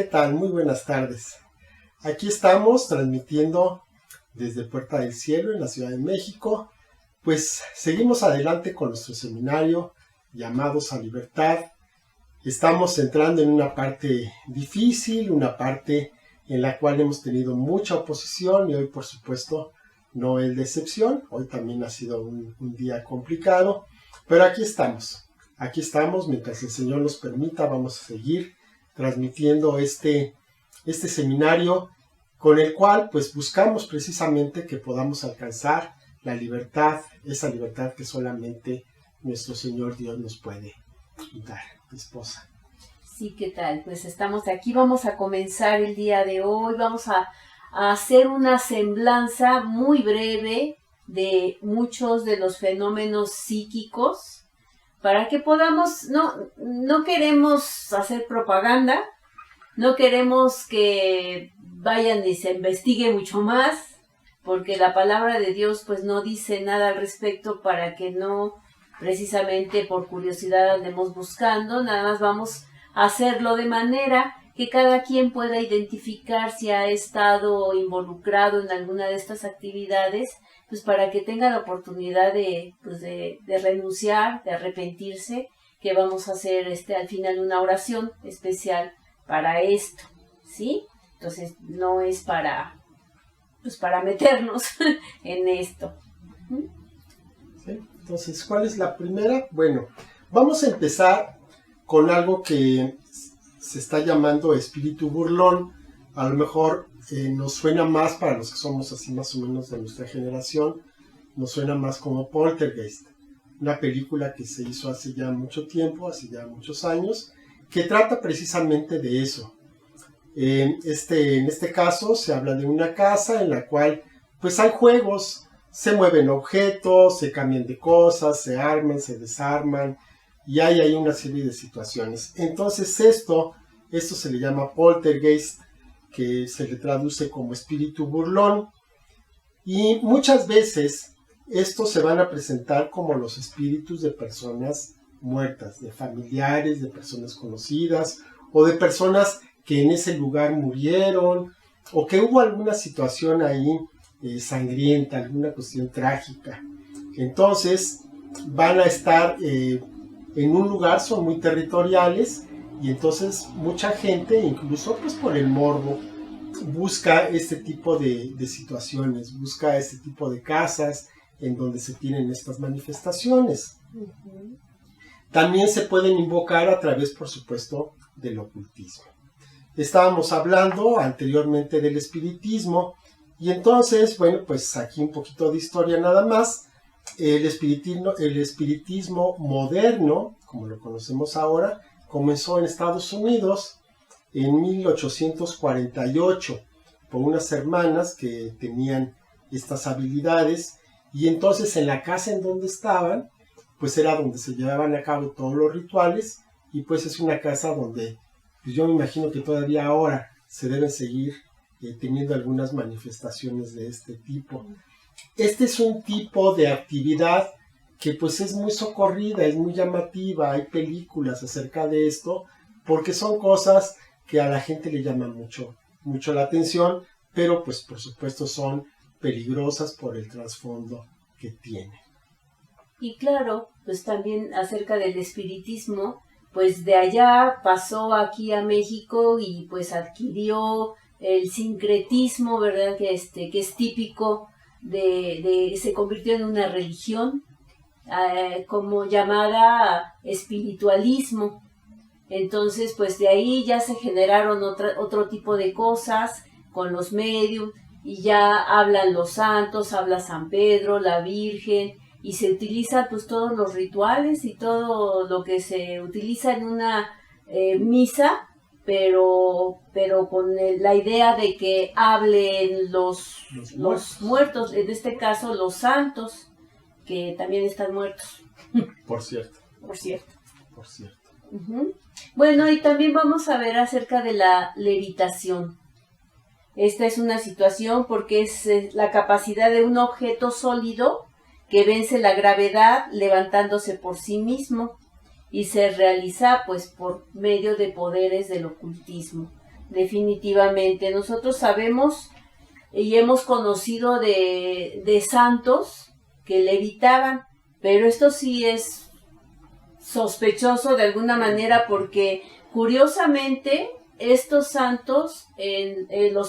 tal? Muy buenas tardes. Aquí estamos transmitiendo desde Puerta del Cielo en la Ciudad de México. Pues seguimos adelante con nuestro seminario Llamados a Libertad. Estamos entrando en una parte difícil, una parte en la cual hemos tenido mucha oposición y hoy por supuesto no es de excepción. Hoy también ha sido un día complicado, pero aquí estamos. Aquí estamos, mientras el Señor nos permita, vamos a seguir transmitiendo este seminario con el cual pues buscamos precisamente que podamos alcanzar la libertad, esa libertad que solamente nuestro Señor Dios nos puede dar, esposa. Sí, ¿qué tal? Pues estamos aquí, vamos a comenzar el día de hoy, vamos a hacer una semblanza muy breve de muchos de los fenómenos psíquicos, para que podamos, no queremos hacer propaganda, no queremos que vayan y se investigue mucho más, porque la palabra de Dios pues no dice nada al respecto para que no precisamente por curiosidad andemos buscando, nada más vamos a hacerlo de manera que cada quien pueda identificar si ha estado involucrado en alguna de estas actividades, pues para que tenga la oportunidad de renunciar, de arrepentirse, que vamos a hacer al final una oración especial para esto, ¿sí? Entonces no es para meternos en esto. ¿Sí? Entonces, ¿cuál es la primera? Bueno, vamos a empezar con algo que se está llamando espíritu burlón. A lo mejor nos suena más, para los que somos así más o menos de nuestra generación, nos suena más como Poltergeist, una película que se hizo hace ya mucho tiempo, hace ya muchos años, que trata precisamente de eso. En este caso se habla de una casa en la cual pues hay juegos, se mueven objetos, se cambian de cosas, se arman, se desarman, y hay ahí una serie de situaciones. Entonces esto se le llama Poltergeist, que se le traduce como espíritu burlón, y muchas veces estos se van a presentar como los espíritus de personas muertas, de familiares, de personas conocidas, o de personas que en ese lugar murieron, o que hubo alguna situación ahí sangrienta, alguna cuestión trágica. Entonces van a estar en un lugar, son muy territoriales, y entonces mucha gente, incluso pues por el morbo, busca este tipo de situaciones, busca este tipo de casas en donde se tienen estas manifestaciones. Uh-huh. También se pueden invocar a través, por supuesto, del ocultismo. Estábamos hablando anteriormente del espiritismo, y entonces, bueno, pues aquí un poquito de historia nada más. El espiritismo moderno, como lo conocemos ahora, comenzó en Estados Unidos en 1848 por unas hermanas que tenían estas habilidades, y entonces en la casa en donde estaban, pues era donde se llevaban a cabo todos los rituales, y pues es una casa donde pues yo me imagino que todavía ahora se deben seguir teniendo algunas manifestaciones de este tipo. Este es un tipo de actividad que pues es muy socorrida, es muy llamativa, hay películas acerca de esto, porque son cosas que a la gente le llaman mucho la atención, pero pues por supuesto son peligrosas por el trasfondo que tienen. Y claro, pues también acerca del espiritismo, pues de allá pasó aquí a México y pues adquirió el sincretismo, ¿verdad? Que es típico se convirtió en una religión, como llamada espiritualismo. Entonces, pues de ahí ya se generaron otro tipo de cosas con los medios, y ya hablan los santos, habla San Pedro, la Virgen, y se utilizan pues todos los rituales y todo lo que se utiliza en una misa, pero con la idea de que hablen los muertos, en este caso los santos, que también están muertos. Por cierto. Uh-huh. Bueno, y también vamos a ver acerca de la levitación. Esta es una situación porque es la capacidad de un objeto sólido que vence la gravedad levantándose por sí mismo, y se realiza pues por medio de poderes del ocultismo. definitivamente. Nosotros sabemos y hemos conocido de santos que levitaban, pero esto sí es sospechoso de alguna manera porque curiosamente estos santos,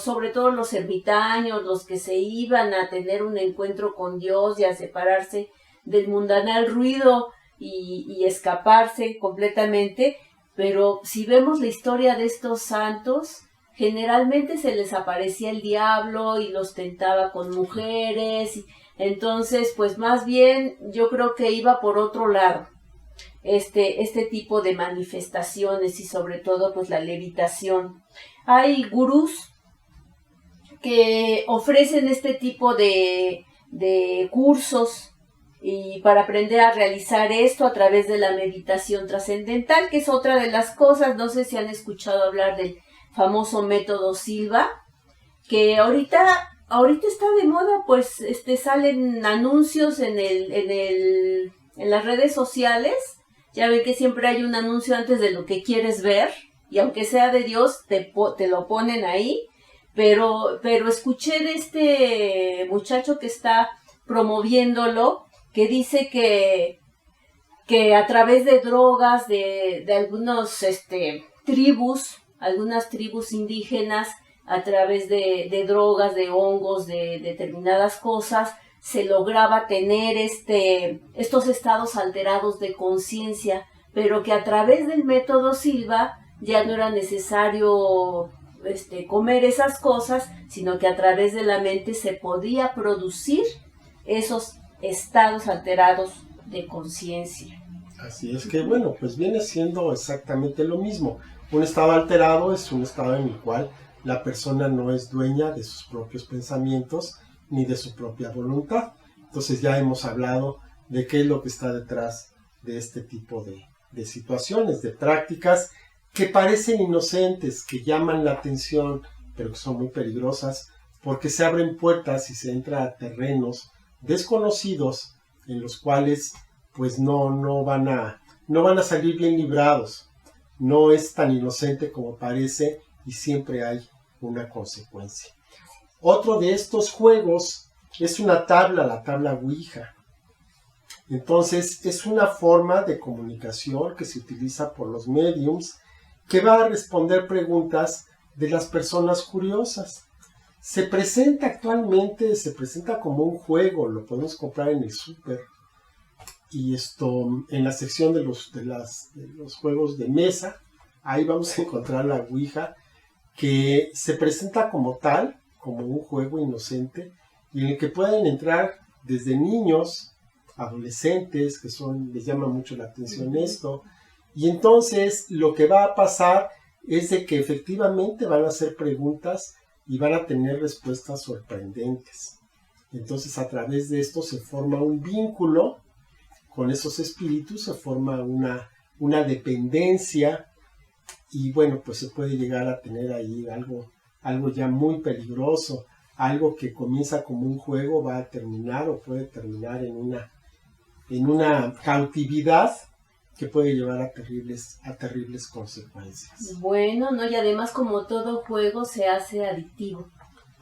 sobre todo los ermitaños, los que se iban a tener un encuentro con Dios y a separarse del mundanal ruido y escaparse completamente, pero si vemos la historia de estos santos, generalmente se les aparecía el diablo y los tentaba con mujeres, entonces pues más bien yo creo que iba por otro lado este tipo de manifestaciones y sobre todo pues la levitación. Hay gurús que ofrecen este tipo de cursos y para aprender a realizar esto a través de la meditación trascendental, que es otra de las cosas. No sé si han escuchado hablar del famoso método Silva, que ahorita está de moda, pues salen anuncios en las redes sociales. Ya ven que siempre hay un anuncio antes de lo que quieres ver, y aunque sea de Dios, te lo ponen ahí, pero escuché de este muchacho que está promoviéndolo, que dice que a través de drogas, de algunos algunas tribus indígenas, a través de drogas, de hongos, de determinadas cosas, se lograba tener estos estados alterados de conciencia, pero que a través del método Silva ya no era necesario comer esas cosas, sino que a través de la mente se podía producir esos estados alterados de conciencia. Así es que, bueno, pues viene siendo exactamente lo mismo. Un estado alterado es un estado en el cual la persona no es dueña de sus propios pensamientos ni de su propia voluntad. Entonces ya hemos hablado de qué es lo que está detrás de este tipo de situaciones, de prácticas que parecen inocentes, que llaman la atención, pero que son muy peligrosas, porque se abren puertas y se entra a terrenos desconocidos en los cuales pues no van a salir bien librados. No es tan inocente como parece y siempre hay una consecuencia. Otro de estos juegos es una tabla, la tabla Ouija. Entonces es una forma de comunicación que se utiliza por los mediums que va a responder preguntas de las personas curiosas. Se presenta como un juego, lo podemos comprar en el súper. Y en la sección de los juegos de mesa, ahí vamos a encontrar la Ouija, que se presenta como tal, como un juego inocente, y en el que pueden entrar desde niños, adolescentes, les llama mucho la atención esto, y entonces lo que va a pasar es de que efectivamente van a hacer preguntas y van a tener respuestas sorprendentes. Entonces a través de esto se forma un vínculo con esos espíritus, se forma una dependencia y bueno, pues se puede llegar a tener ahí algo ya muy peligroso, algo que comienza como un juego va a terminar o puede terminar en una cautividad que puede llevar a terribles consecuencias. Bueno, ¿no? Y además como todo juego se hace adictivo.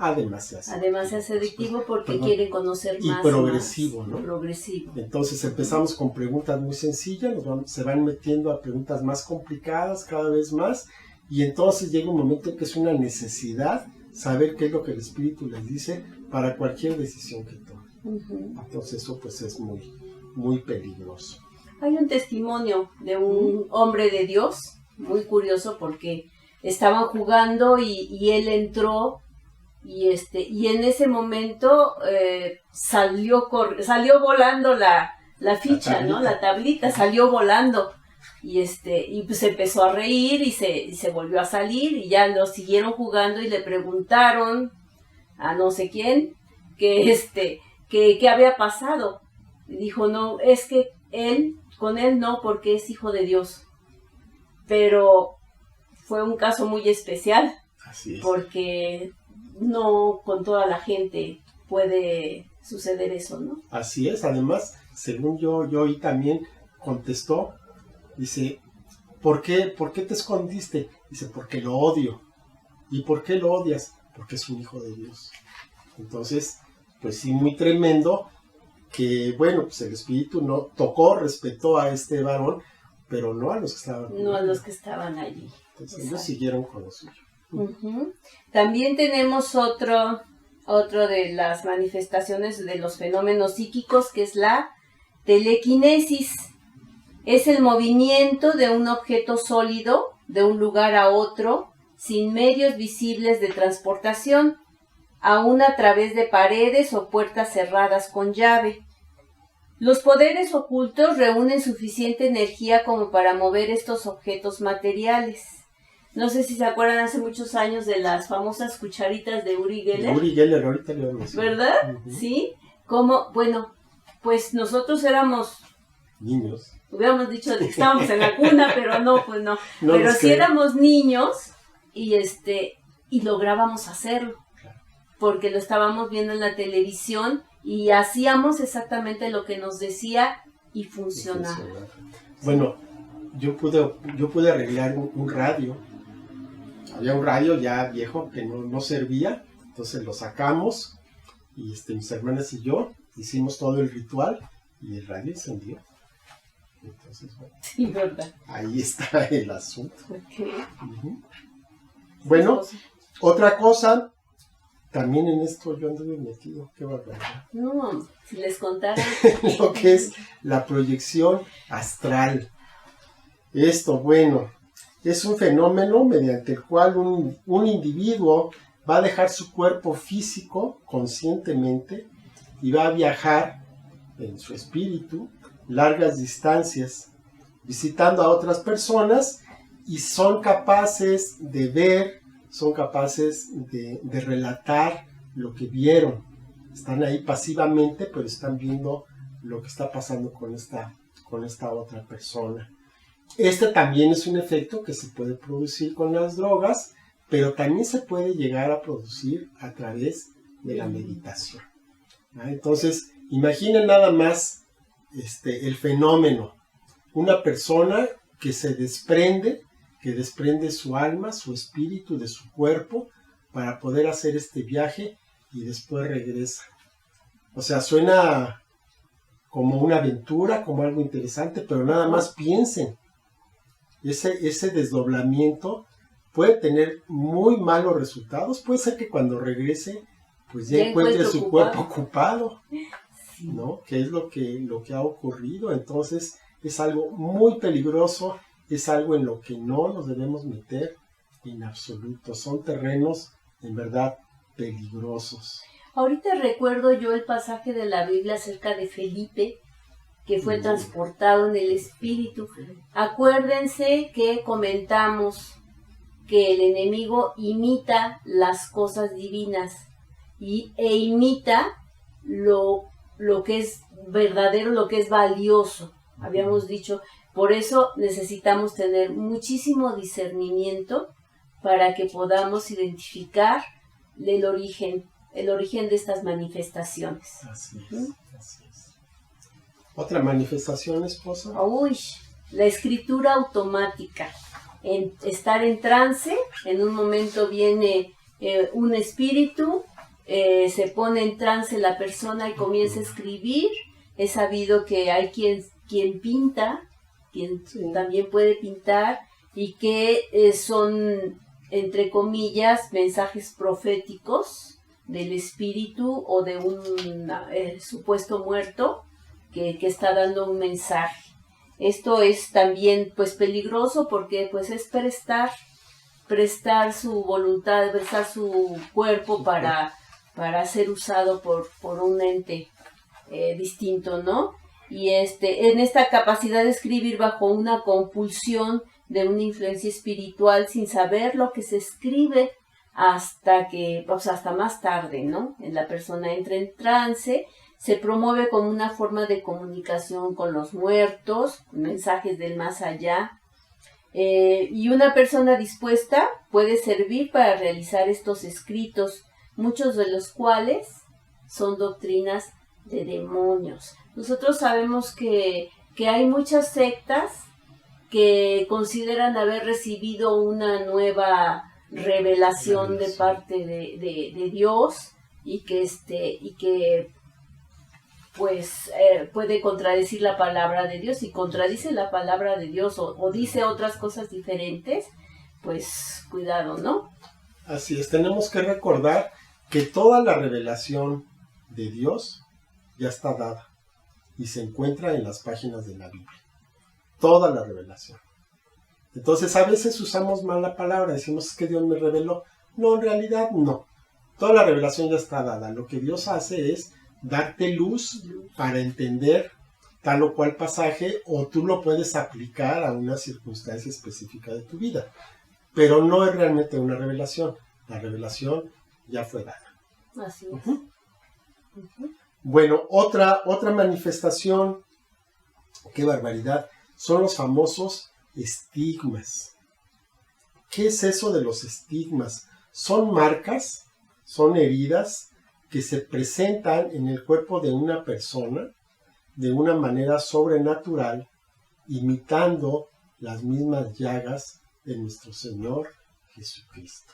Además se hace adictivo porque quieren conocer más. Y progresivo, ¿no? Progresivo. Entonces empezamos con preguntas muy sencillas, se van metiendo a preguntas más complicadas cada vez más, y entonces llega un momento en que es una necesidad saber qué es lo que el espíritu les dice para cualquier decisión que tomen. Entonces eso pues es muy, muy peligroso. Hay un testimonio de un hombre de Dios, muy curioso porque estaban jugando y él entró y en ese momento salió volando la ficha, ¿no? La tablita salió volando y pues empezó a reír y se volvió a salir y ya lo siguieron jugando y le preguntaron a no sé quién qué había pasado. Y dijo, no, es que con él no, porque es hijo de Dios. Pero fue un caso muy especial. Así es. Porque no con toda la gente puede suceder eso, ¿no? Así es. Además, según yo oí también, contestó, dice, ¿por qué te escondiste? Dice, porque lo odio. ¿Y por qué lo odias? Porque es un hijo de Dios. Entonces, pues sí, muy tremendo que, bueno, pues el espíritu no tocó, respetó a este varón, pero no a los que estaban No a los que estaban allí. Entonces ellos siguieron con lo suyo. Uh-huh. También tenemos otro de las manifestaciones de los fenómenos psíquicos, que es la telequinesis. Es el movimiento de un objeto sólido de un lugar a otro sin medios visibles de transportación, aún a través de paredes o puertas cerradas con llave. Los poderes ocultos reúnen suficiente energía como para mover estos objetos materiales. No sé si se acuerdan hace muchos años de las famosas cucharitas de Uri Geller. Uri Geller, ahorita le vamos a decir. ¿Verdad? Uh-huh. Sí. Como, bueno, pues nosotros éramos niños. Hubiéramos dicho que estábamos en la cuna, pero no, pues no. Pero sí éramos niños y lográbamos hacerlo. Porque lo estábamos viendo en la televisión y hacíamos exactamente lo que nos decía y funcionaba. Bueno, yo pude arreglar un radio. Había un radio ya viejo que no servía, entonces lo sacamos y mis hermanas y yo hicimos todo el ritual y el radio encendió. Entonces, bueno, sí, ¿verdad? Ahí está el asunto. Okay. Uh-huh. Bueno, otra cosa, también en esto yo anduve metido, qué barbaridad. No, si les contara. Lo que es la proyección astral. Esto, bueno, es un fenómeno mediante el cual un individuo va a dejar su cuerpo físico conscientemente y va a viajar en su espíritu largas distancias, visitando a otras personas y son capaces de ver, son capaces de relatar lo que vieron. Están ahí pasivamente, pero están viendo lo que está pasando con esta otra persona. Este también es un efecto que se puede producir con las drogas, pero también se puede llegar a producir a través de la meditación. Entonces, imaginen nada más el fenómeno. Una persona que se desprende, que desprende su alma, su espíritu de su cuerpo para poder hacer este viaje y después regresa. O sea, suena como una aventura, como algo interesante, pero nada más piensen. Ese desdoblamiento puede tener muy malos resultados. Puede ser que cuando regrese, pues ya encuentre su cuerpo ocupado, ¿no? Que es lo que ha ocurrido. Entonces es algo muy peligroso, es algo en lo que no nos debemos meter en absoluto. Son terrenos en verdad peligrosos. Ahorita recuerdo yo el pasaje de la Biblia acerca de Felipe, que fue transportado en el espíritu. Acuérdense que comentamos que el enemigo imita las cosas divinas e imita lo que es verdadero, lo que es valioso. Habíamos dicho, por eso necesitamos tener muchísimo discernimiento para que podamos identificar el origen de estas manifestaciones. Así es, así es. ¿Otra manifestación, esposa? Uy, la escritura automática. Estar en trance, en un momento viene un espíritu, se pone en trance la persona y comienza a escribir. He sabido que hay quien pinta, quien también puede pintar, y que son, entre comillas, mensajes proféticos del espíritu o de un supuesto muerto que está dando un mensaje. Esto es también pues peligroso porque pues es prestar su voluntad, prestar su cuerpo para ser usado por un ente distinto, ¿no? Y en esta capacidad de escribir bajo una compulsión de una influencia espiritual sin saber lo que se escribe hasta más tarde, ¿no? La persona entra en trance, se promueve como una forma de comunicación con los muertos, mensajes del más allá, y una persona dispuesta puede servir para realizar estos escritos, muchos de los cuales son doctrinas de demonios. Nosotros sabemos que hay muchas sectas que consideran haber recibido una nueva revelación de parte de Dios y que pues puede contradecir la palabra de Dios. Si contradice la palabra de Dios o dice otras cosas diferentes, pues cuidado, ¿no? Así es, tenemos que recordar que toda la revelación de Dios ya está dada y se encuentra en las páginas de la Biblia. Toda la revelación. Entonces a veces usamos mal la palabra, decimos que Dios me reveló. No, en realidad no. Toda la revelación ya está dada. Lo que Dios hace es darte luz para entender tal o cual pasaje, o tú lo puedes aplicar a una circunstancia específica de tu vida. Pero no es realmente una revelación. La revelación ya fue dada. Así es. Bueno, otra manifestación, qué barbaridad, son los famosos estigmas. ¿Qué es eso de los estigmas? Son marcas, son heridas que se presentan en el cuerpo de una persona de una manera sobrenatural, imitando las mismas llagas de nuestro Señor Jesucristo.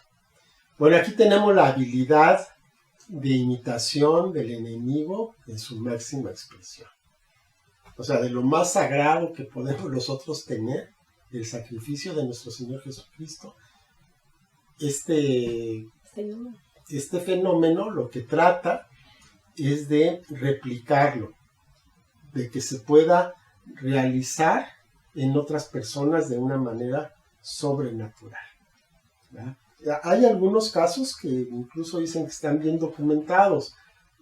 Bueno, aquí tenemos la habilidad de imitación del enemigo en su máxima expresión. O sea, de lo más sagrado que podemos nosotros tener, el sacrificio de nuestro Señor Jesucristo, este fenómeno lo que trata es de replicarlo, de que se pueda realizar en otras personas de una manera sobrenatural, ¿verdad? Hay algunos casos que incluso dicen que están bien documentados.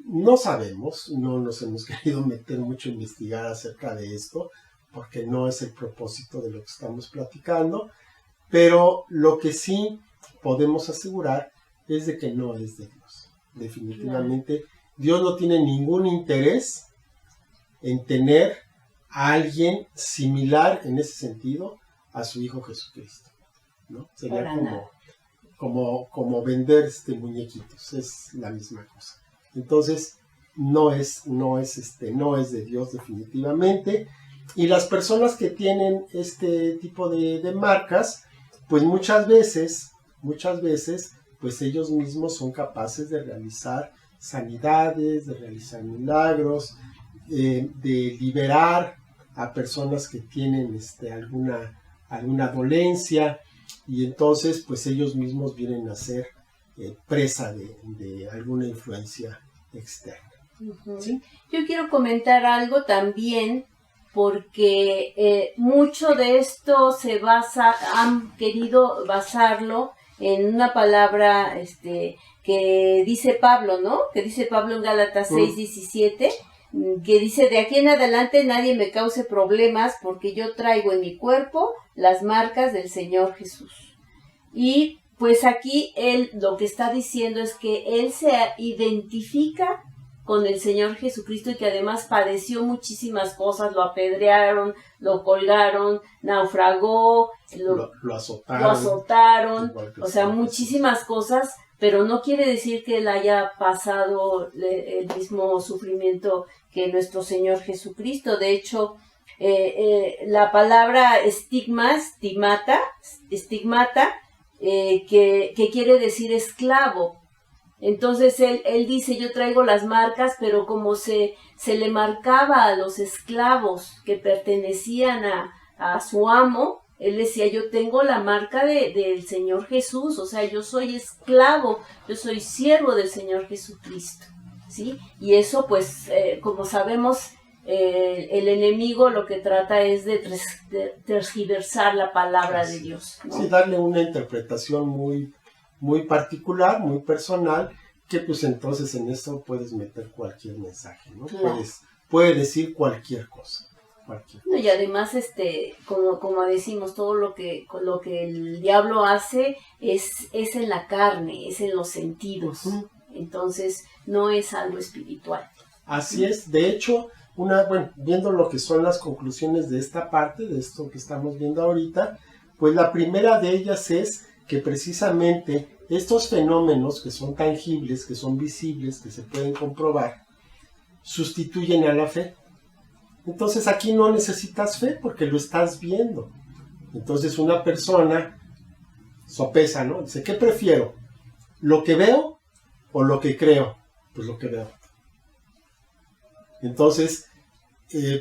No sabemos, no nos hemos querido meter mucho a investigar acerca de esto, porque no es el propósito de lo que estamos platicando, pero lo que sí podemos asegurar es de que no es de Dios. Definitivamente, Dios no tiene ningún interés en tener a alguien similar en ese sentido a su Hijo Jesucristo, ¿no? Sería como vender muñequitos, es la misma cosa. Entonces, no es de Dios definitivamente. Y las personas que tienen este tipo de marcas, pues muchas veces, pues ellos mismos son capaces de realizar sanidades, de realizar milagros, de liberar a personas que tienen alguna dolencia, y entonces pues ellos mismos vienen a ser presa de alguna influencia externa. ¿Sí? Yo quiero comentar algo también, porque mucho de esto han querido basarlo en una palabra que dice Pablo, ¿no? Que dice Pablo en Gálatas 6:17, que dice: de aquí en adelante nadie me cause problemas, porque yo traigo en mi cuerpo las marcas del Señor Jesús. Y pues aquí él lo que está diciendo es que él se identifica con el Señor Jesucristo, y que además padeció muchísimas cosas. Lo apedrearon, lo colgaron, naufragó, lo azotaron, o sea, muchísimas cosas, pero no quiere decir que él haya pasado el mismo sufrimiento que nuestro Señor Jesucristo. De hecho, la palabra estigmata, que quiere decir esclavo. Entonces él dice: yo traigo las marcas, pero como se le marcaba a los esclavos que pertenecían a su amo, él decía: yo tengo la marca del Señor Jesús, o sea, yo soy esclavo, yo soy siervo del Señor Jesucristo, ¿sí? Y eso, pues, como sabemos, el enemigo lo que trata es de tergiversar la palabra de Dios, ¿no? Sí, darle una interpretación muy, muy particular, muy personal, que pues entonces en eso puedes meter cualquier mensaje, ¿no? Claro. Puede decir cualquier cosa. No, y además, como decimos, todo lo que el diablo hace es en la carne, es en los sentidos. Uh-huh. Entonces, no es algo espiritual. Así es. De hecho, viendo lo que son las conclusiones de esta parte, de esto que estamos viendo ahorita, pues la primera de ellas es que precisamente estos fenómenos que son tangibles, que son visibles, que se pueden comprobar, sustituyen a la fe. Entonces aquí no necesitas fe porque lo estás viendo. Entonces una persona sopesa, ¿no? Dice, ¿qué prefiero? ¿Lo que veo o lo que creo? Pues lo que veo. Entonces,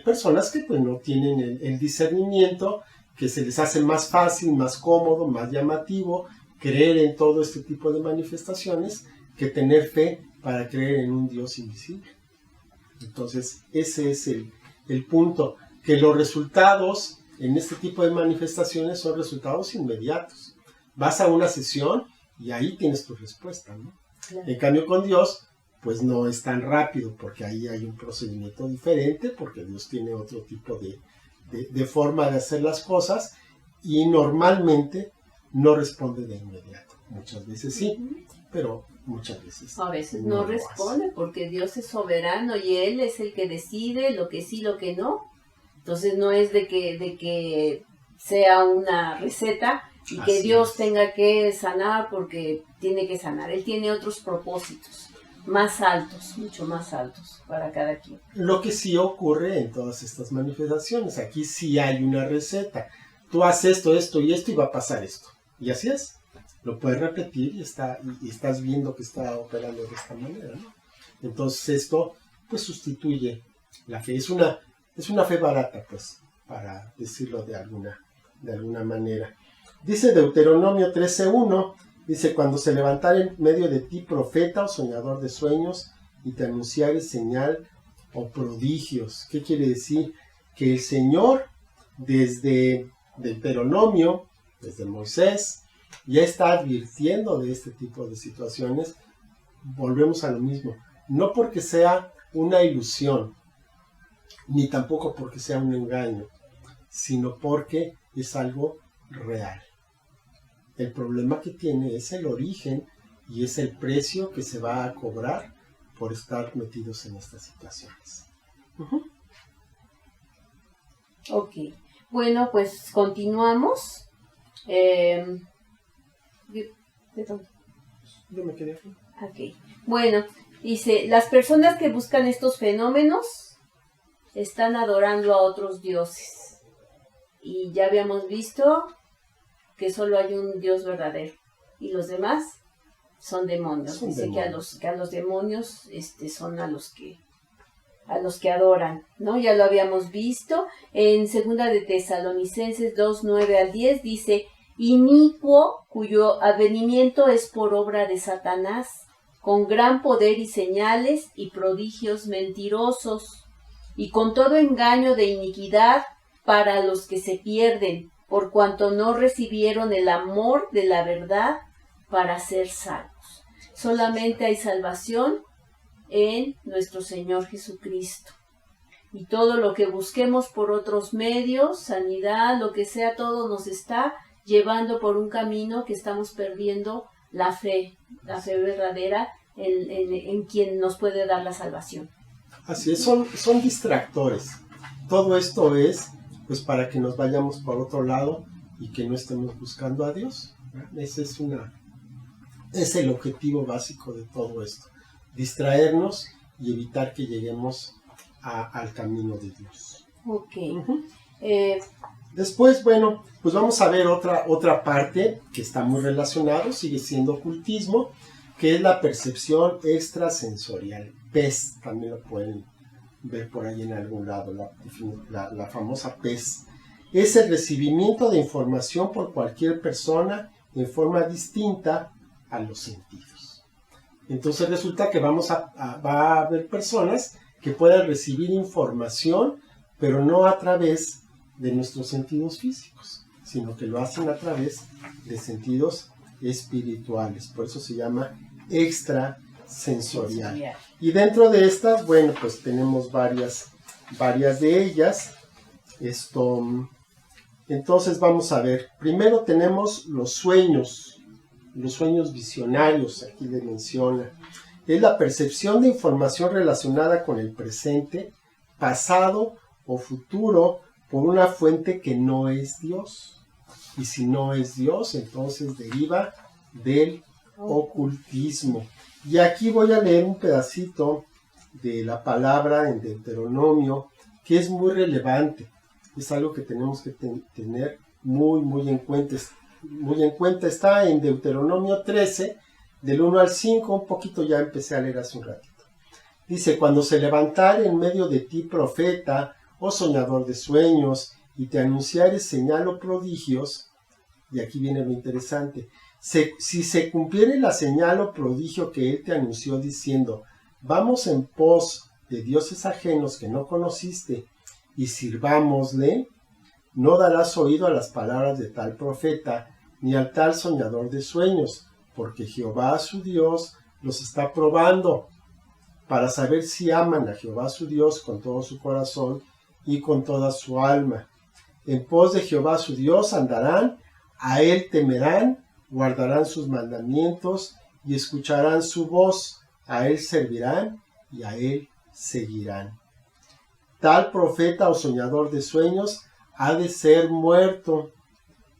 personas que pues no tienen el discernimiento, que se les hace más fácil, más cómodo, más llamativo creer en todo este tipo de manifestaciones que tener fe para creer en un Dios invisible. Entonces, ese es el punto, que los resultados en este tipo de manifestaciones son resultados inmediatos. Vas a una sesión y ahí tienes tu respuesta, ¿no? Claro. En cambio, con Dios, pues no es tan rápido, porque ahí hay un procedimiento diferente, porque Dios tiene otro tipo de forma de hacer las cosas, y normalmente no responde de inmediato. Muchas veces sí, pero muchas veces a veces no responde, porque Dios es soberano y Él es el que decide lo que sí, lo que no. Entonces no es de que sea una receta y que Así Dios es. tenga que sanar porque tiene que sanar. Él tiene otros propósitos más altos, mucho más altos para cada quien. Lo que sí ocurre en todas estas manifestaciones, aquí sí hay una receta. Tú haces esto, esto y esto y va a pasar esto. Y así es. Lo puedes repetir y estás viendo que está operando de esta manera, ¿no? Entonces esto pues sustituye la fe. Es una fe barata, pues, para decirlo de alguna manera. Dice Deuteronomio 13:1, dice, cuando se levantare en medio de ti profeta o soñador de sueños y te anunciare señal o prodigios. ¿Qué quiere decir? Que el Señor desde Deuteronomio, desde Moisés, ya está advirtiendo de este tipo de situaciones. Volvemos a lo mismo. No porque sea una ilusión, ni tampoco porque sea un engaño, sino porque es algo real. El problema que tiene es el origen y es el precio que se va a cobrar por estar metidos en estas situaciones. Ok, bueno, pues continuamos. Yo me quedé aquí. Ok, bueno, dice, las personas que buscan estos fenómenos están adorando a otros dioses. Y ya habíamos visto que solo hay un Dios verdadero. Y los demás son demonios. Dice demonios. Que a los demonios son a los que adoran, ¿no? Ya lo habíamos visto. En 2 de Tesalonicenses 2:9-10 dice, inicuo cuyo advenimiento es por obra de Satanás, con gran poder y señales y prodigios mentirosos, y con todo engaño de iniquidad para los que se pierden, por cuanto no recibieron el amor de la verdad para ser salvos. Solamente hay salvación en nuestro Señor Jesucristo. Y todo lo que busquemos por otros medios, sanidad, lo que sea, todo nos está llevando por un camino que estamos perdiendo la fe verdadera en quien nos puede dar la salvación. Así es, son distractores. Todo esto es pues para que nos vayamos por otro lado y que no estemos buscando a Dios. Ese es el objetivo básico de todo esto. Distraernos y evitar que lleguemos al camino de Dios. Ok. Después, bueno, pues vamos a ver otra parte que está muy relacionado, sigue siendo ocultismo, que es la percepción extrasensorial. PES, también lo pueden ver por ahí en algún lado, la famosa PES. Es el recibimiento de información por cualquier persona en forma distinta a los sentidos. Entonces resulta que va a haber personas que puedan recibir información, pero no a través de nuestros sentidos físicos, sino que lo hacen a través de sentidos espirituales. Por eso se llama extrasensorial. Y dentro de estas, bueno, pues tenemos varias de ellas. Entonces vamos a ver. Primero tenemos los sueños visionarios, aquí le menciona. Es la percepción de información relacionada con el presente, pasado o futuro por una fuente que no es Dios. Y si no es Dios, entonces deriva del ocultismo. Y aquí voy a leer un pedacito de la palabra en Deuteronomio que es muy relevante. Es algo que tenemos que tener muy, muy en cuenta. muy en cuenta. Está en Deuteronomio 13, del 1 al 5, un poquito ya empecé a leer hace un ratito. Dice, cuando se levantare en medio de ti profeta o soñador de sueños, y te anunciare señal o prodigios, y aquí viene lo interesante, si se cumpliere la señal o prodigio que él te anunció diciendo, vamos en pos de dioses ajenos que no conociste, y sirvámosle, no darás oído a las palabras de tal profeta, ni al tal soñador de sueños, porque Jehová su Dios los está probando, para saber si aman a Jehová su Dios con todo su corazón y con toda su alma. En pos de Jehová su Dios andarán, a él temerán, guardarán sus mandamientos y escucharán su voz, a él servirán y a él seguirán. Tal profeta o soñador de sueños ha de ser muerto,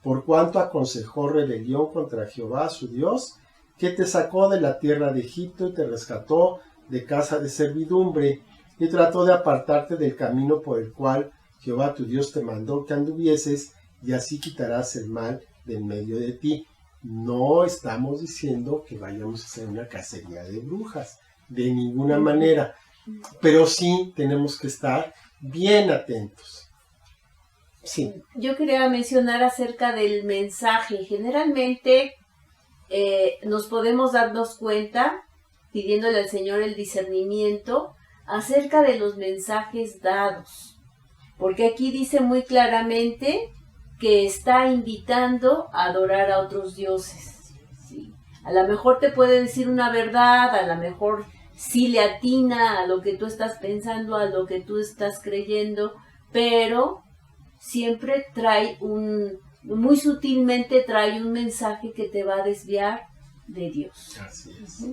por cuanto aconsejó rebelión contra Jehová su Dios, que te sacó de la tierra de Egipto y te rescató de casa de servidumbre, y trató de apartarte del camino por el cual Jehová tu Dios te mandó que anduvieses, y así quitarás el mal de en medio de ti. No estamos diciendo que vayamos a hacer una cacería de brujas, de ninguna manera, pero sí tenemos que estar bien atentos. Sí. Yo quería mencionar acerca del mensaje. Generalmente nos podemos darnos cuenta, pidiéndole al Señor el discernimiento, acerca de los mensajes dados. Porque aquí dice muy claramente que está invitando a adorar a otros dioses. ¿Sí? A lo mejor te puede decir una verdad, a lo mejor sí le atina a lo que tú estás pensando, a lo que tú estás creyendo, pero siempre trae muy sutilmente trae un mensaje que te va a desviar de Dios. Así es.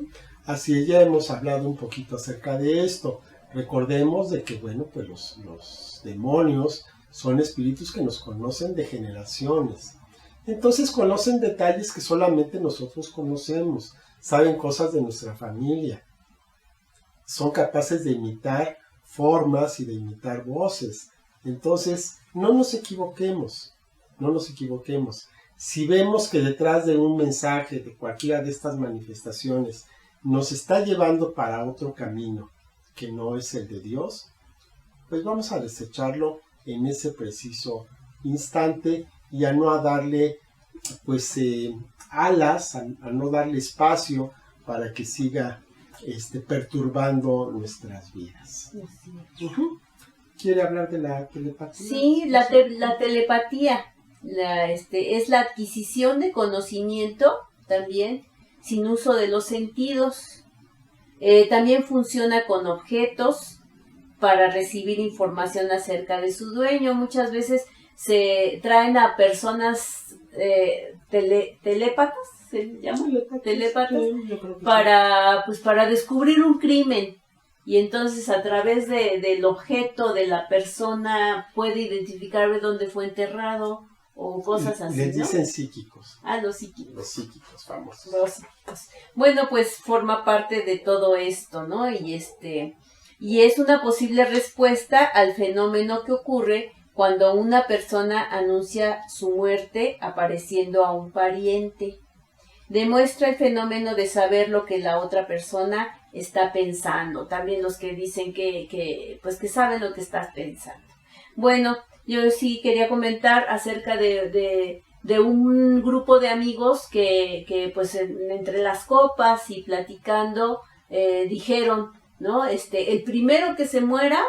Así es, ya hemos hablado un poquito acerca de esto. Recordemos de que, bueno, pues los demonios son espíritus que nos conocen de generaciones. Entonces conocen detalles que solamente nosotros conocemos. Saben cosas de nuestra familia. Son capaces de imitar formas y de imitar voces. Entonces, no nos equivoquemos. No nos equivoquemos. Si vemos que detrás de un mensaje, de cualquiera de estas manifestaciones, nos está llevando para otro camino que no es el de Dios, pues vamos a desecharlo en ese preciso instante y a no darle pues alas, a no darle espacio para que siga perturbando nuestras vidas. ¿Quiere hablar de la telepatía? Sí, la telepatía es la adquisición de conocimiento también sin uso de los sentidos. También funciona con objetos para recibir información acerca de su dueño. Muchas veces se traen a personas telépatas, ¿se llama? Telépatas, para descubrir un crimen. Y entonces a través del objeto de la persona puede identificar dónde fue enterrado o cosas así, Les dicen, ¿no? Psíquicos. Los psíquicos. Los psíquicos famosos. Los psíquicos. Bueno, pues forma parte de todo esto, ¿no? Y es una posible respuesta al fenómeno que ocurre cuando una persona anuncia su muerte apareciendo a un pariente. Demuestra el fenómeno de saber lo que la otra persona está pensando. También los que dicen que saben lo que estás pensando. Bueno, yo sí quería comentar acerca de un grupo de amigos que pues entre las copas y platicando dijeron, ¿no? El primero que se muera,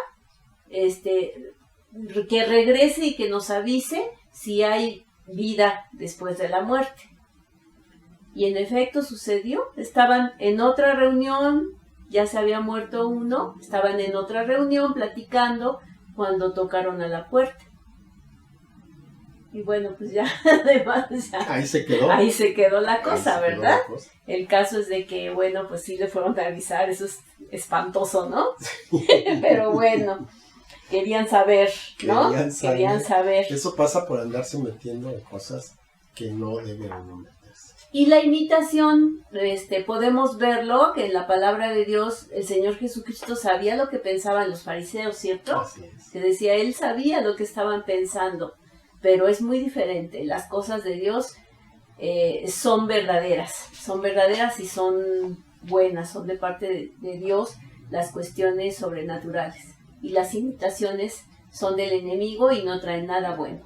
que regrese y que nos avise si hay vida después de la muerte. Y en efecto sucedió. Estaban en otra reunión, ya se había muerto uno, estaban en otra reunión platicando cuando tocaron a la puerta. Y bueno, pues ya, además, ya, ahí se quedó. Ahí se quedó la cosa, ¿verdad? El caso es de que, bueno, pues sí le fueron a avisar, eso es espantoso, ¿no? Pero bueno, querían saber, ¿no? Querían saber. Eso pasa por andarse metiendo en cosas que no deben uno meterse. Y la imitación, podemos verlo, que en la palabra de Dios, el Señor Jesucristo sabía lo que pensaban los fariseos, ¿cierto? Así es. Que decía, Él sabía lo que estaban pensando. Pero es muy diferente. Las cosas de Dios son verdaderas y son buenas, son de parte de Dios las cuestiones sobrenaturales. Y las imitaciones son del enemigo y no traen nada bueno.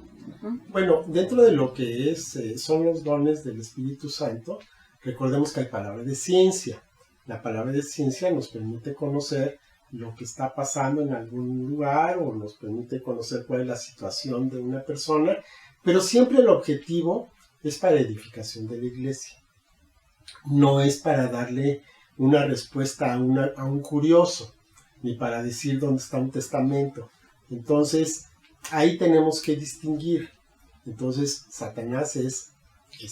Bueno, dentro de lo que son los dones del Espíritu Santo, recordemos que hay palabra de ciencia. La palabra de ciencia nos permite conocer lo que está pasando en algún lugar o nos permite conocer cuál es la situación de una persona, pero siempre el objetivo es para edificación de la iglesia. No es para darle una respuesta a un curioso, ni para decir dónde está un testamento. Entonces, ahí tenemos que distinguir. Entonces, Satanás es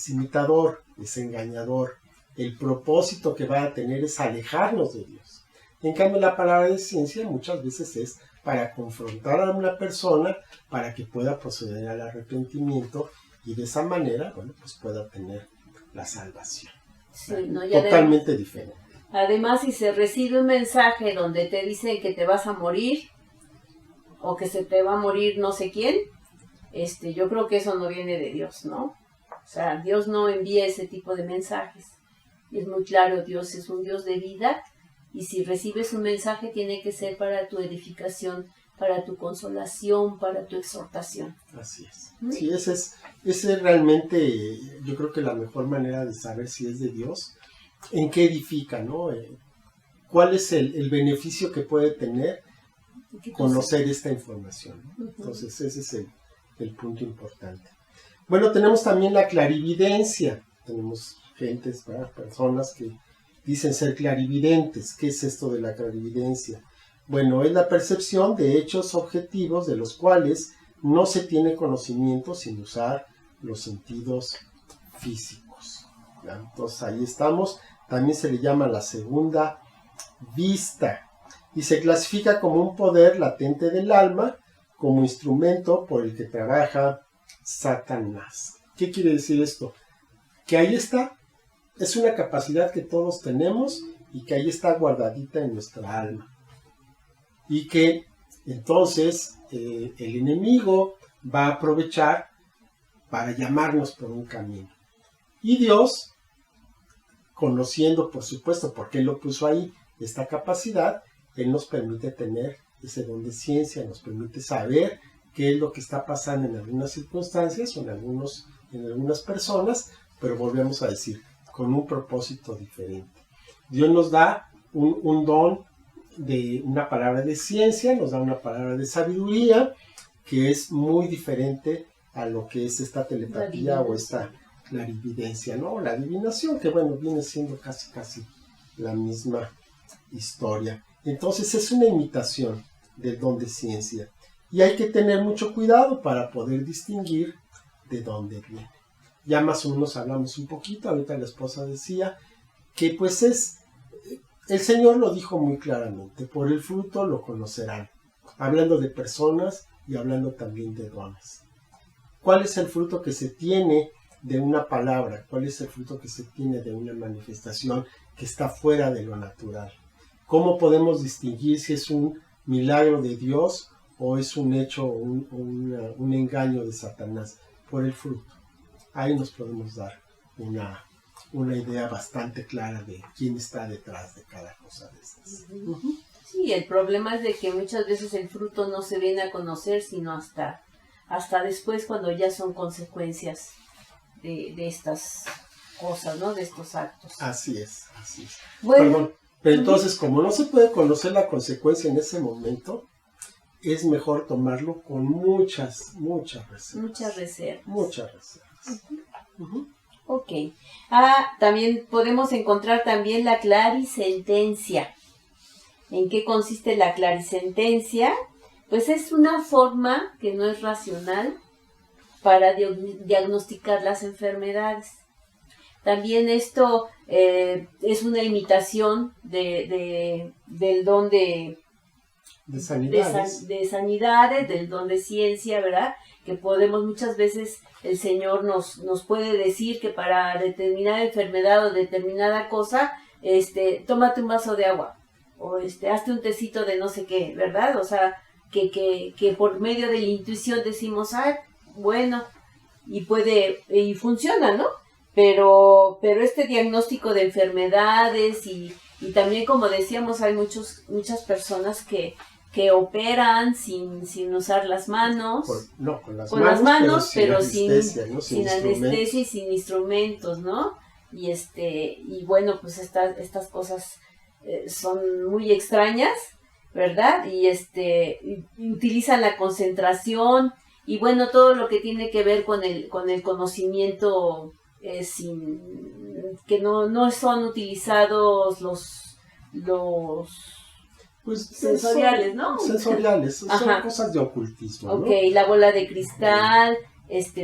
imitador, es engañador. El propósito que va a tener es alejarnos de Dios. En cambio, la palabra de ciencia muchas veces es para confrontar a una persona para que pueda proceder al arrepentimiento y de esa manera, bueno, pues pueda obtener la salvación. Sí, ¿no? Totalmente diferente. Además, si se recibe un mensaje donde te dicen que te vas a morir o que se te va a morir no sé quién, yo creo que eso no viene de Dios, ¿no? O sea, Dios no envía ese tipo de mensajes. Y es muy claro, Dios es un Dios de vida y si recibes un mensaje tiene que ser para tu edificación, para tu consolación, para tu exhortación. Así es. Sí, ese es realmente, yo creo que la mejor manera de saber si es de Dios, en qué edifica, ¿no? ¿Cuál es el beneficio que puede tener conocer esta información, ¿no? Entonces, ese es el punto importante. Bueno, tenemos también la clarividencia. Tenemos gentes, personas que dicen ser clarividentes. ¿Qué es esto de la clarividencia? Bueno, es la percepción de hechos objetivos de los cuales no se tiene conocimiento sin usar los sentidos físicos. ¿Ya? Entonces ahí estamos. También se le llama la segunda vista y se clasifica como un poder latente del alma como instrumento por el que trabaja Satanás. ¿Qué quiere decir esto? Que ahí está, es una capacidad que todos tenemos y que ahí está guardadita en nuestra alma. Y que entonces el enemigo va a aprovechar para llamarnos por un camino. Y Dios, conociendo por supuesto por qué lo puso ahí, esta capacidad, Él nos permite tener ese don de ciencia, nos permite saber qué es lo que está pasando en algunas circunstancias o en algunas personas, pero volvemos a decir, con un propósito diferente. Dios nos da un don de una palabra de ciencia, nos da una palabra de sabiduría, que es muy diferente a lo que es esta telepatía o esta clarividencia, ¿no? La adivinación, que bueno, viene siendo casi la misma historia. Entonces es una imitación del don de ciencia. Y hay que tener mucho cuidado para poder distinguir de dónde viene. Ya más o menos hablamos un poquito, ahorita la esposa decía que pues el Señor lo dijo muy claramente, por el fruto lo conocerán, hablando de personas y hablando también de dones. ¿Cuál es el fruto que se tiene de una palabra? ¿Cuál es el fruto que se tiene de una manifestación que está fuera de lo natural? ¿Cómo podemos distinguir si es un milagro de Dios o es un hecho, un engaño de Satanás? Por el fruto. Ahí nos podemos dar una idea bastante clara de quién está detrás de cada cosa de estas. Sí, el problema es de que muchas veces el fruto no se viene a conocer, sino hasta después, cuando ya son consecuencias de estas cosas, ¿no? De estos actos. Así es. Bueno, perdón. Pero entonces, como no se puede conocer la consecuencia en ese momento, es mejor tomarlo con muchas reservas. Muchas reservas. Ok. También podemos encontrar también la clarisentencia. ¿En qué consiste la clarisentencia? Pues es una forma que no es racional para diagnosticar las enfermedades. También esto es una imitación del don de sanidades, del don de ciencia, ¿verdad? Que podemos muchas veces, el Señor nos puede decir que para determinada enfermedad o determinada cosa, tómate un vaso de agua, o hazte un tecito de no sé qué, ¿verdad? O sea, que por medio de la intuición decimos, bueno, y funciona, ¿no? pero este diagnóstico de enfermedades y también, como decíamos, hay muchas personas que operan sin usar las manos. Con las manos, pero sin anestesia, ¿no? sin anestesia y sin instrumentos, ¿no? Y bueno, pues estas cosas son muy extrañas, ¿verdad? Y utilizan la concentración y bueno, todo lo que tiene que ver con el conocimiento que no son utilizados los pues sensoriales, ¿no? Sensoriales, son cosas de ocultismo, ¿no? Ok, la bola de cristal,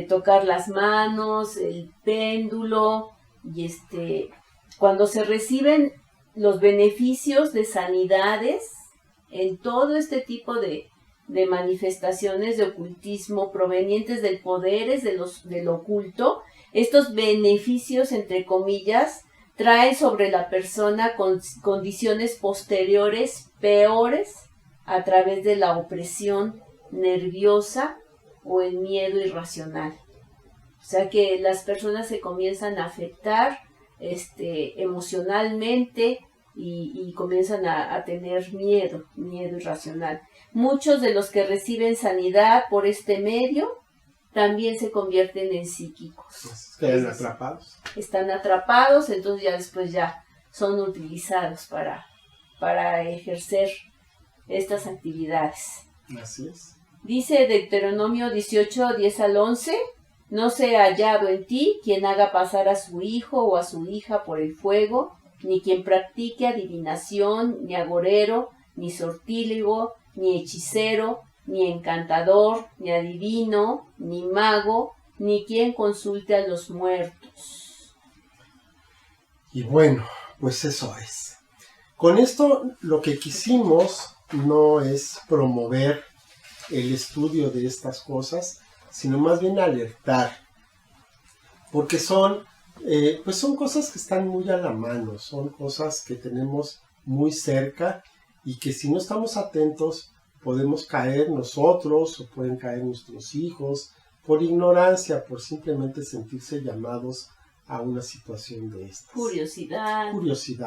tocar las manos, el péndulo, y cuando se reciben los beneficios de sanidades en todo este tipo de manifestaciones de ocultismo provenientes del poderes del oculto, estos beneficios, entre comillas, traen sobre la persona condiciones posteriores peores a través de la opresión nerviosa o el miedo irracional. O sea que las personas se comienzan a afectar emocionalmente y comienzan a tener miedo irracional. Muchos de los que reciben sanidad por este medio también se convierten en psíquicos. Quedan atrapados. Están atrapados, entonces ya después ya son utilizados para ejercer estas actividades. Así es. Dice Deuteronomio 18, 10 al 11, no sea hallado en ti quien haga pasar a su hijo o a su hija por el fuego, ni quien practique adivinación, ni agorero, ni sortílego, ni hechicero, ni encantador, ni adivino, ni mago, ni quien consulte a los muertos. Y bueno, pues eso es. Con esto lo que quisimos no es promover el estudio de estas cosas, sino más bien alertar, porque son cosas que están muy a la mano, son cosas que tenemos muy cerca y que si no estamos atentos podemos caer nosotros o pueden caer nuestros hijos por ignorancia, por simplemente sentirse llamados a una situación de estas. Curiosidad,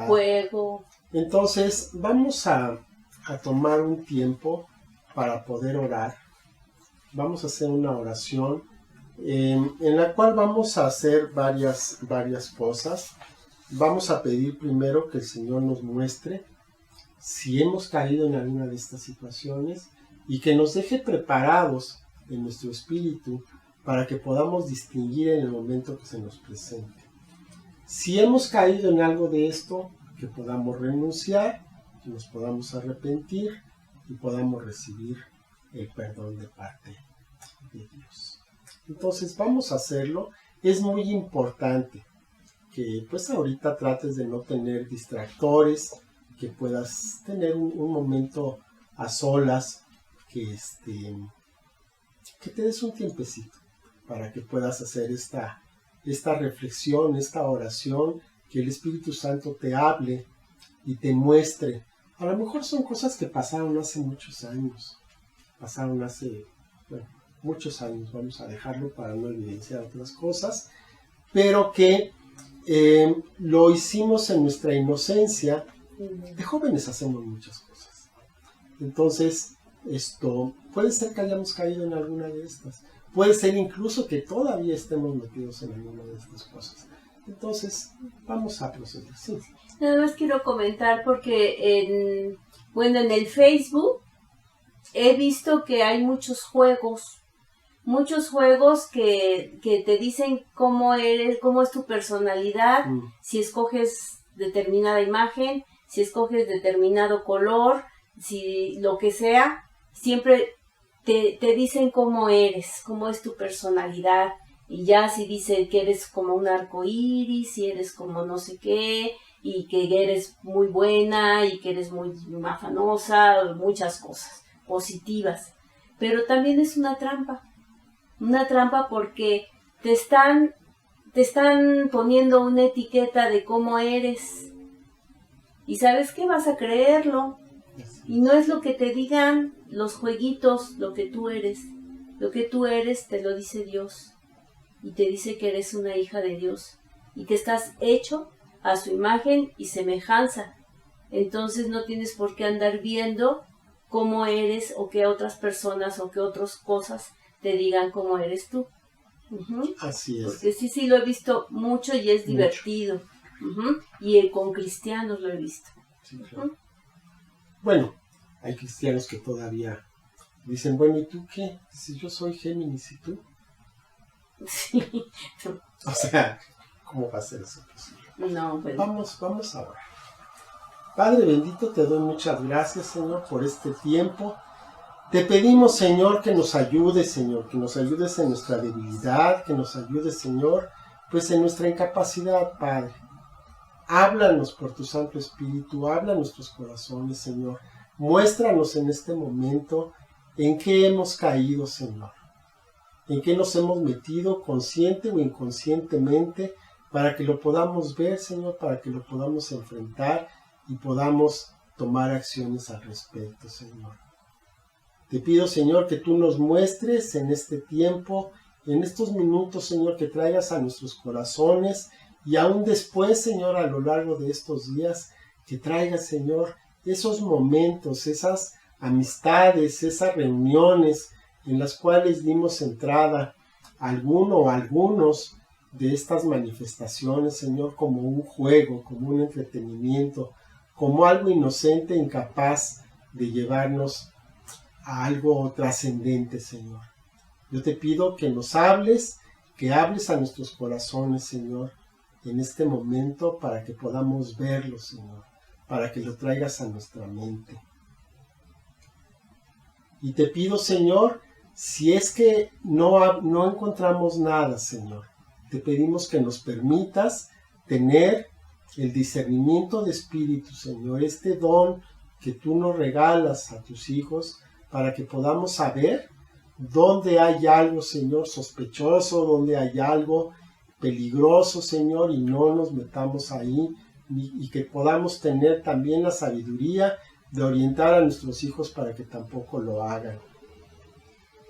juego. Entonces vamos a tomar un tiempo para poder orar. Vamos a hacer una oración en la cual vamos a hacer varias cosas. Vamos a pedir primero que el Señor nos muestre si hemos caído en alguna de estas situaciones y que nos deje preparados en nuestro espíritu para que podamos distinguir en el momento que se nos presente. Si hemos caído en algo de esto, que podamos renunciar, que nos podamos arrepentir y podamos recibir el perdón de parte de Dios. Entonces vamos a hacerlo. Es muy importante que pues ahorita trates de no tener distractores, que puedas tener un momento a solas, que te des un tiempecito para que puedas hacer esta reflexión, esta oración, que el Espíritu Santo te hable y te muestre. A lo mejor son cosas que pasaron hace muchos años, muchos años, vamos a dejarlo para no evidenciar otras cosas, pero que lo hicimos en nuestra inocencia. De jóvenes hacemos muchas cosas. Entonces, esto puede ser que hayamos caído en alguna de estas. Puede ser incluso que todavía estemos metidos en alguna de estas cosas. Entonces, vamos a proceder. Sí. Nada más quiero comentar porque en el Facebook he visto que hay muchos juegos que te dicen cómo eres, cómo es tu personalidad, si escoges determinada imagen, si escoges determinado color, si lo que sea, siempre te dicen cómo eres, cómo es tu personalidad, y ya si dice que eres como un arco iris, si eres como no sé qué, y que eres muy buena, y que eres muy afanosa, muchas cosas positivas, pero también es una trampa porque te están poniendo una etiqueta de cómo eres, y ¿sabes qué? Vas a creerlo. Y no es lo que te digan los jueguitos, lo que tú eres. Lo que tú eres te lo dice Dios. Y te dice que eres una hija de Dios. y que estás hecho a su imagen y semejanza. Entonces no tienes por qué andar viendo cómo eres o que otras personas o que otras cosas te digan cómo eres tú. Así es. Porque sí lo he visto mucho y es divertido. Y con cristianos lo he visto. Sí, claro. Bueno, hay cristianos que todavía dicen, bueno, ¿y tú qué? Si yo soy Géminis, ¿y tú? Sí. O sea, ¿cómo va a ser eso posible? No, pues. Vamos ahora. Padre bendito, te doy muchas gracias, Señor, por este tiempo. Te pedimos, Señor, que nos ayudes, Señor, que nos ayudes en nuestra debilidad, que nos ayudes, Señor, pues en nuestra incapacidad, Padre. Háblanos por tu Santo Espíritu, habla a nuestros corazones, Señor. Muéstranos en este momento en qué hemos caído, Señor. En qué nos hemos metido, consciente o inconscientemente, para que lo podamos ver, Señor, para que lo podamos enfrentar y podamos tomar acciones al respecto, Señor. Te pido, Señor, que tú nos muestres en este tiempo, en estos minutos, Señor, que traigas a nuestros corazones y aún después, Señor, a lo largo de estos días, que traigas, Señor, esos momentos, esas amistades, esas reuniones en las cuales dimos entrada a alguno o algunos de estas manifestaciones, Señor, como un juego, como un entretenimiento, como algo inocente, incapaz de llevarnos a algo trascendente, Señor. Yo te pido que nos hables, que hables a nuestros corazones, Señor, en este momento para que podamos verlo, Señor, para que lo traigas a nuestra mente. Y te pido, Señor, si es que no encontramos nada, Señor, te pedimos que nos permitas tener el discernimiento de espíritu, Señor, este don que tú nos regalas a tus hijos para que podamos saber dónde hay algo, Señor, sospechoso, dónde hay algo peligroso, Señor, y no nos metamos ahí, y que podamos tener también la sabiduría de orientar a nuestros hijos para que tampoco lo hagan.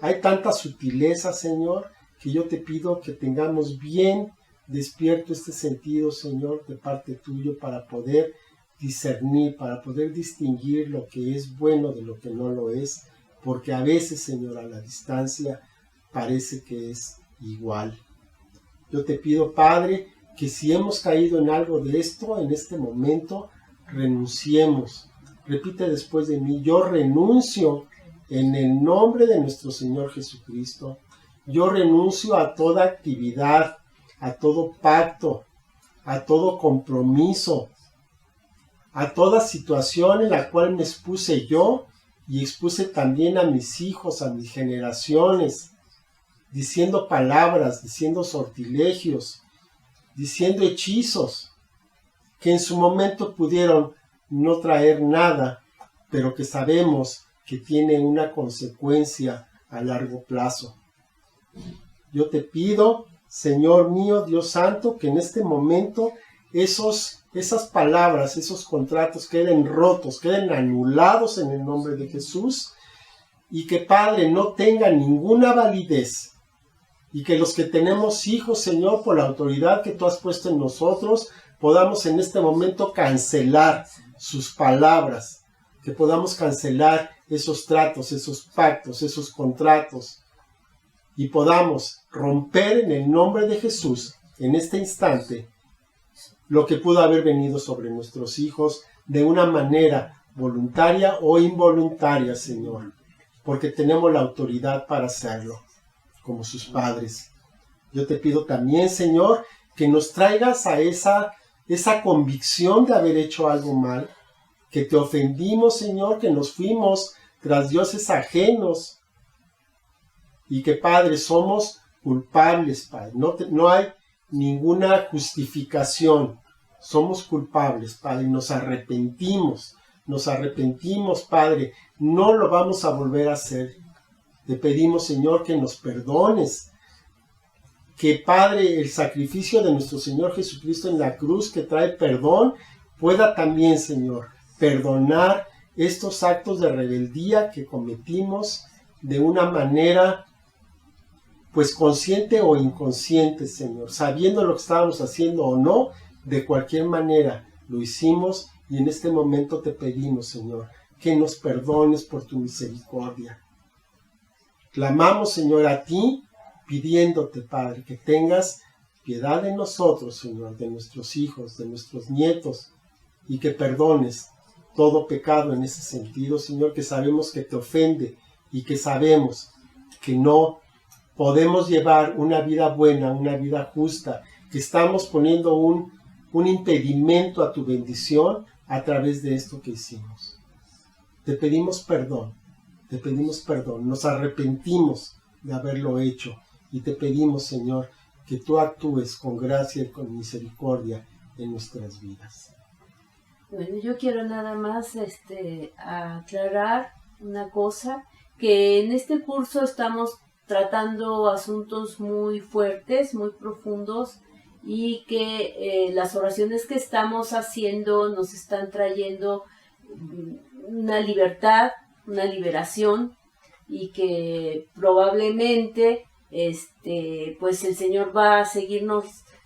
Hay tanta sutileza, Señor, que yo te pido que tengamos bien despierto este sentido, Señor, de parte tuyo para poder discernir, para poder distinguir lo que es bueno de lo que no lo es, porque a veces, Señor, a la distancia parece que es igual. Yo te pido, Padre, que si hemos caído en algo de esto, en este momento, renunciemos. Repite después de mí, yo renuncio en el nombre de nuestro Señor Jesucristo. Yo renuncio a toda actividad, a todo pacto, a todo compromiso, a toda situación en la cual me expuse yo y expuse también a mis hijos, a mis generaciones, diciendo palabras, diciendo sortilegios, diciendo hechizos, que en su momento pudieron no traer nada, pero que sabemos que tiene una consecuencia a largo plazo. Yo te pido, Señor mío, Dios Santo, que en este momento esas palabras, esos contratos queden rotos, queden anulados en el nombre de Jesús, y que, Padre, no tenga ninguna validez, y que los que tenemos hijos, Señor, por la autoridad que tú has puesto en nosotros, podamos en este momento cancelar sus palabras, que podamos cancelar esos tratos, esos pactos, esos contratos, y podamos romper en el nombre de Jesús, en este instante, lo que pudo haber venido sobre nuestros hijos de una manera voluntaria o involuntaria, Señor, porque tenemos la autoridad para hacerlo, como sus padres. Yo te pido también, Señor, que nos traigas a esa convicción de haber hecho algo mal, que te ofendimos, Señor, que nos fuimos tras dioses ajenos, y que, Padre, somos culpables, Padre. No hay ninguna justificación. Somos culpables, Padre, y nos arrepentimos, Padre. No lo vamos a volver a hacer. Te pedimos, Señor, que nos perdones. Que, Padre, el sacrificio de nuestro Señor Jesucristo en la cruz, que trae perdón, pueda también, Señor, perdonar estos actos de rebeldía que cometimos de una manera pues consciente o inconsciente, Señor, sabiendo lo que estábamos haciendo o no, de cualquier manera lo hicimos y en este momento te pedimos, Señor, que nos perdones por tu misericordia. Clamamos, Señor, a ti, pidiéndote, Padre, que tengas piedad de nosotros, Señor, de nuestros hijos, de nuestros nietos, y que perdones todo pecado en ese sentido, Señor, que sabemos que te ofende y que sabemos que no podemos llevar una vida buena, una vida justa, que estamos poniendo un impedimento a tu bendición a través de esto que hicimos. Te pedimos perdón, nos arrepentimos de haberlo hecho y te pedimos, Señor, que tú actúes con gracia y con misericordia en nuestras vidas. Bueno, yo quiero nada más aclarar una cosa, que en este curso estamos tratando asuntos muy fuertes, muy profundos, y que las oraciones que estamos haciendo nos están trayendo una libertad, una liberación, y que probablemente pues el Señor va a seguirnos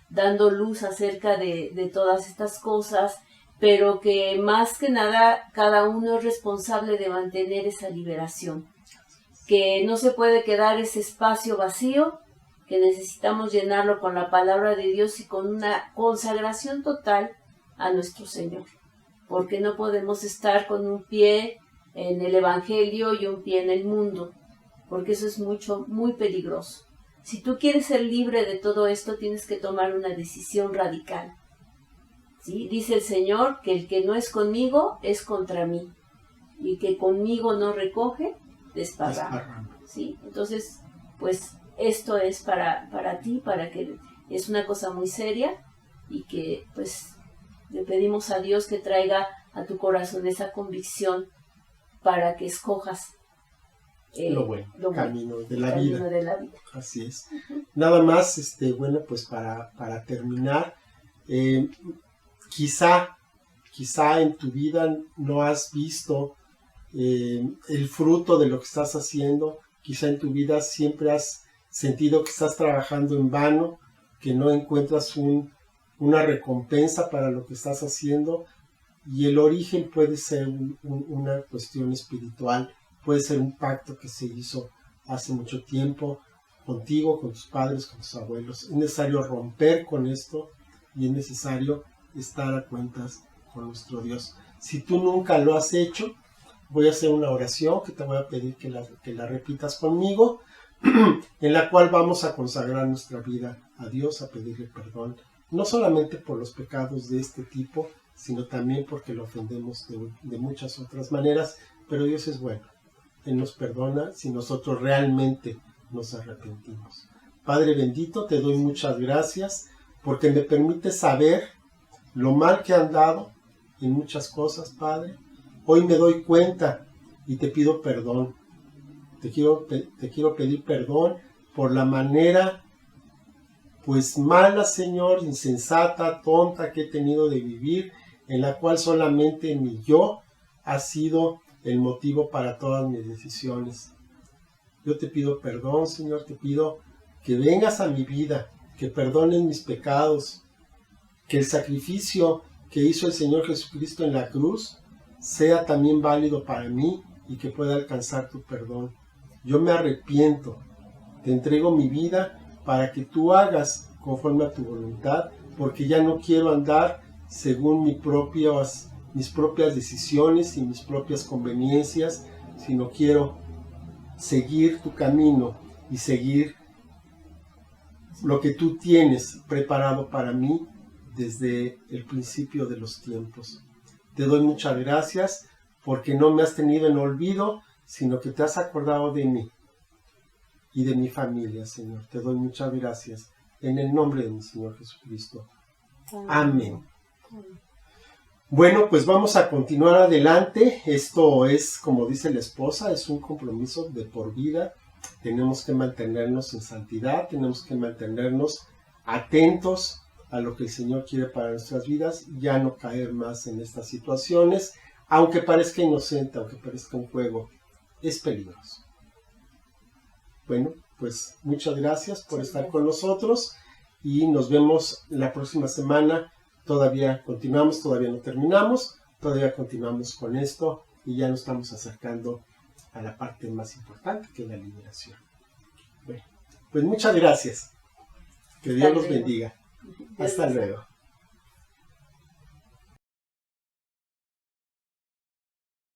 dando luz acerca de todas estas cosas, pero que más que nada cada uno es responsable de mantener esa liberación, que no se puede quedar ese espacio vacío, que necesitamos llenarlo con la palabra de Dios y con una consagración total a nuestro Señor, porque no podemos estar con un pie en el Evangelio y un pie en el mundo, porque eso es muy peligroso. Si tú quieres ser libre de todo esto, tienes que tomar una decisión radical. ¿Sí? Dice el Señor que el que no es conmigo es contra mí, y que conmigo no recoge, desparrama. ¿Sí? Entonces, pues esto es para ti, para que es una cosa muy seria, y que pues le pedimos a Dios que traiga a tu corazón esa convicción para que escojas lo bueno, camino de la vida. Así es. Uh-huh. Nada más, bueno, pues para terminar, quizá en tu vida no has visto el fruto de lo que estás haciendo, quizá en tu vida siempre has sentido que estás trabajando en vano, que no encuentras una recompensa para lo que estás haciendo, y el origen puede ser una cuestión espiritual, puede ser un pacto que se hizo hace mucho tiempo contigo, con tus padres, con tus abuelos. Es necesario romper con esto y es necesario estar a cuentas con nuestro Dios. Si tú nunca lo has hecho, voy a hacer una oración que te voy a pedir que la repitas conmigo, en la cual vamos a consagrar nuestra vida a Dios, a pedirle perdón, no solamente por los pecados de este tipo, sino también porque lo ofendemos de muchas otras maneras, pero Dios es bueno. Él nos perdona si nosotros realmente nos arrepentimos. Padre bendito, te doy muchas gracias porque me permite saber lo mal que he andado en muchas cosas, Padre. Hoy me doy cuenta y te pido perdón. Te quiero pedir perdón por la manera, pues mala, Señor, insensata, tonta que he tenido de vivir, en la cual solamente mi yo ha sido el motivo para todas mis decisiones. Yo te pido perdón, Señor, te pido que vengas a mi vida, que perdones mis pecados, que el sacrificio que hizo el Señor Jesucristo en la cruz sea también válido para mí y que pueda alcanzar tu perdón. Yo me arrepiento, te entrego mi vida para que tú hagas conforme a tu voluntad, porque ya no quiero andar según mis propias decisiones y mis propias conveniencias, sino quiero seguir tu camino y seguir lo que tú tienes preparado para mí desde el principio de los tiempos. Te doy muchas gracias porque no me has tenido en olvido, sino que te has acordado de mí y de mi familia, Señor. Te doy muchas gracias en el nombre de mi Señor Jesucristo. Amén. Bueno, pues vamos a continuar adelante. Esto es, como dice la esposa, es un compromiso de por vida. Tenemos que mantenernos en santidad, tenemos que mantenernos atentos a lo que el Señor quiere para nuestras vidas, ya no caer más en estas situaciones, aunque parezca inocente, aunque parezca un juego, es peligroso. Bueno, pues muchas gracias por estar con nosotros y nos vemos la próxima semana. Todavía continuamos, todavía no terminamos, todavía continuamos con esto y ya nos estamos acercando a la parte más importante, que es la liberación. Bueno, pues muchas gracias. Que Dios los bendiga. Hasta luego.